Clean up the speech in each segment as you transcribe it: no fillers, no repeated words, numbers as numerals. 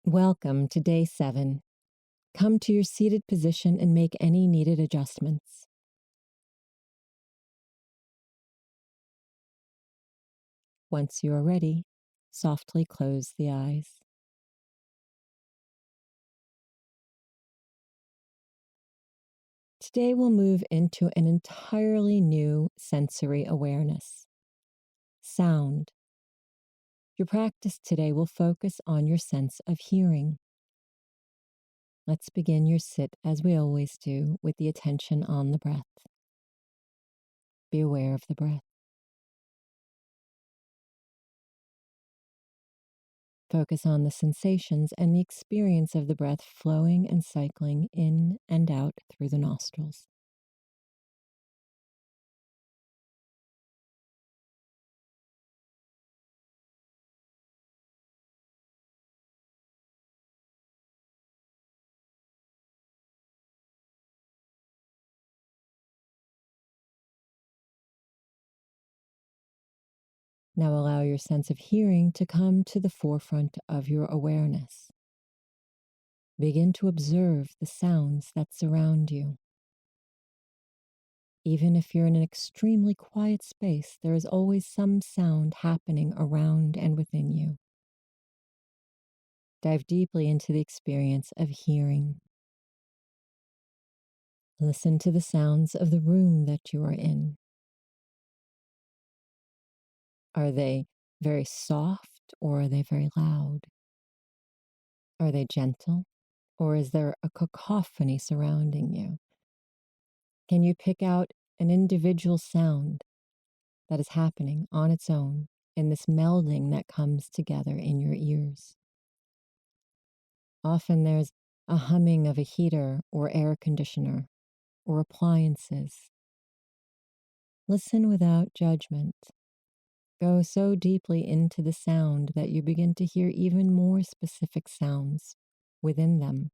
Welcome to day 7. Come to your seated position and make any needed adjustments. Once you are ready, softly close the eyes. Today we'll move into an entirely new sensory awareness. Sound. Your practice today will focus on your sense of hearing. Let's begin your sit as we always do, with the attention on the breath. Be aware of the breath. Focus on the sensations and the experience of the breath flowing and cycling in and out through the nostrils. Now allow your sense of hearing to come to the forefront of your awareness. Begin to observe the sounds that surround you. Even if you're in an extremely quiet space, there is always some sound happening around and within you. Dive deeply into the experience of hearing. Listen to the sounds of the room that you are in. Are they very soft or are they very loud? Are they gentle or is there a cacophony surrounding you? Can you pick out an individual sound that is happening on its own in this melding that comes together in your ears? Often there's a humming of a heater or air conditioner or appliances. Listen without judgment. Go so deeply into the sound that you begin to hear even more specific sounds within them.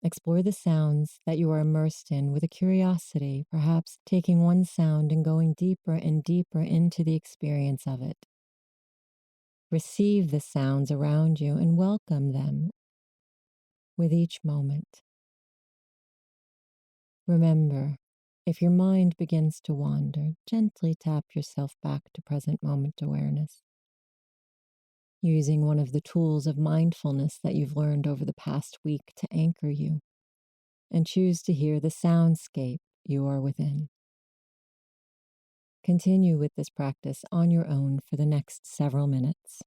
Explore the sounds that you are immersed in with a curiosity, perhaps taking one sound and going deeper and deeper into the experience of it. Receive the sounds around you and welcome them with each moment. Remember, if your mind begins to wander, gently tap yourself back to present moment awareness. Using one of the tools of mindfulness that you've learned over the past week to anchor you, and choose to hear the soundscape you are within. Continue with this practice on your own for the next several minutes.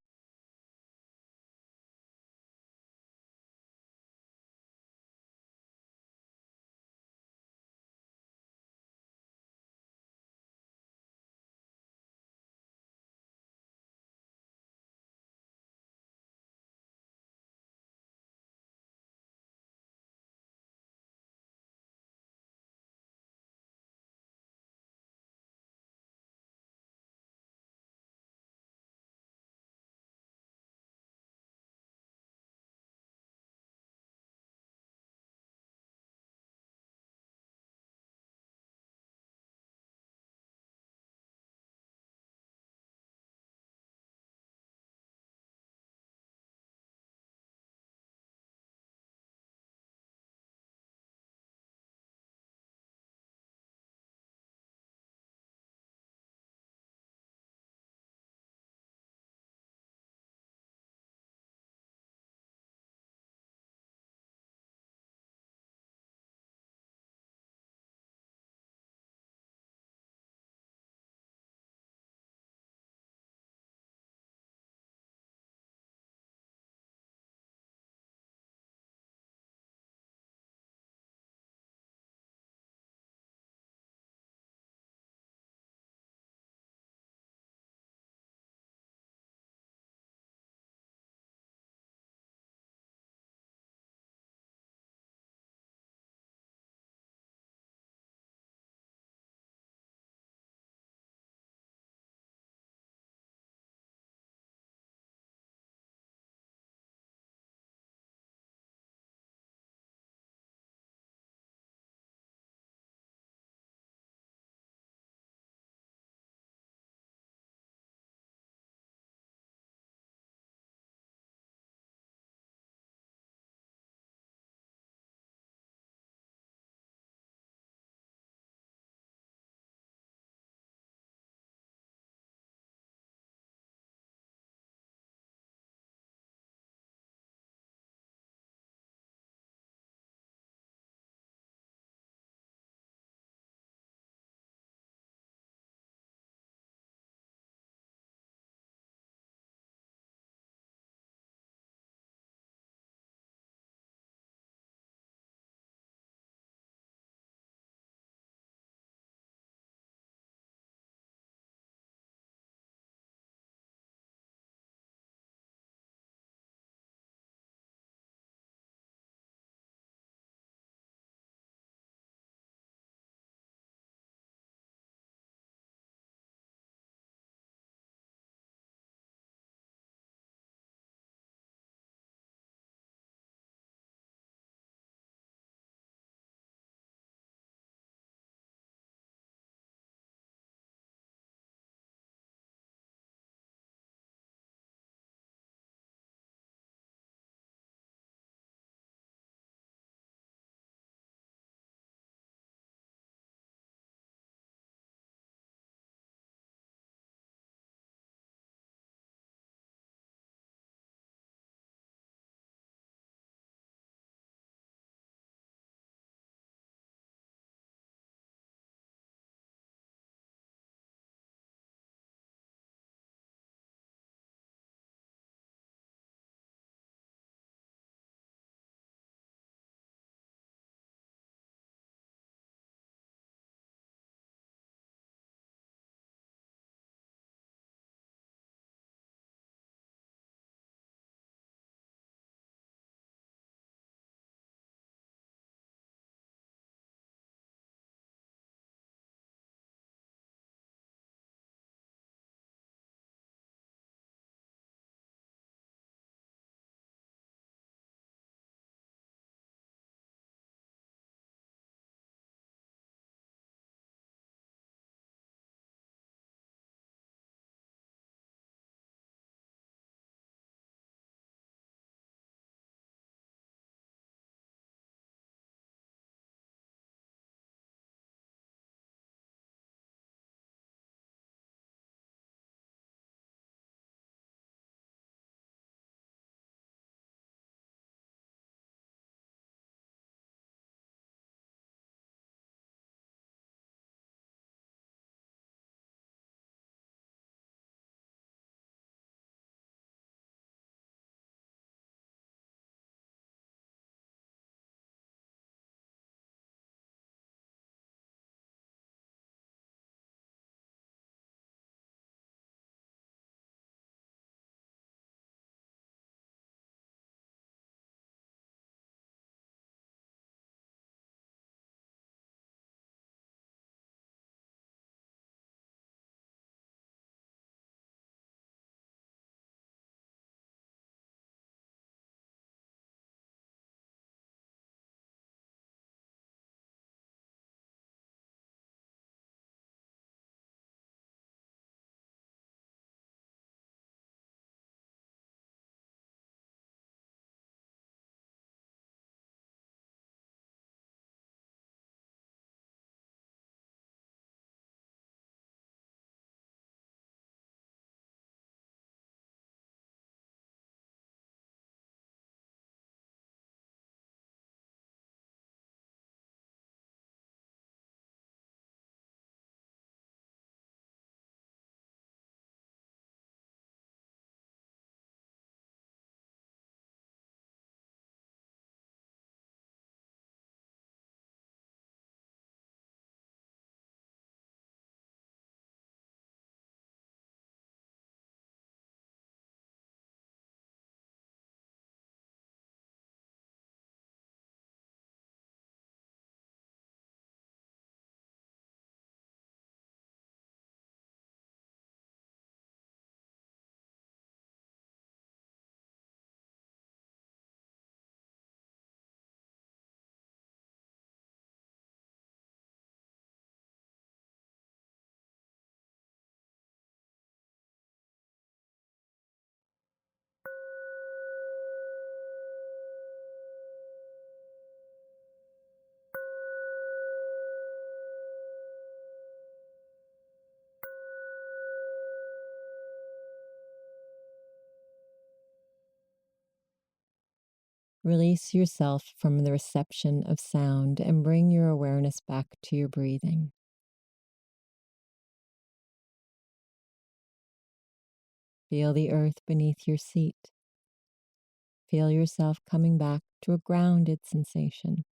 Release yourself from the reception of sound and bring your awareness back to your breathing. Feel the earth beneath your seat. Feel yourself coming back to a grounded sensation.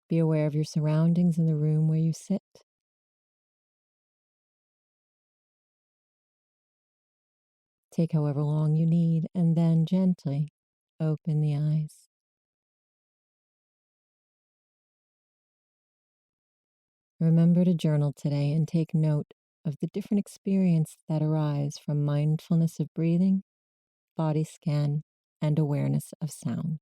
Be aware of your surroundings in the room where you sit. Take however long you need and then gently open the eyes. Remember to journal today and take note of the different experiences that arise from mindfulness of breathing, body scan, and awareness of sound.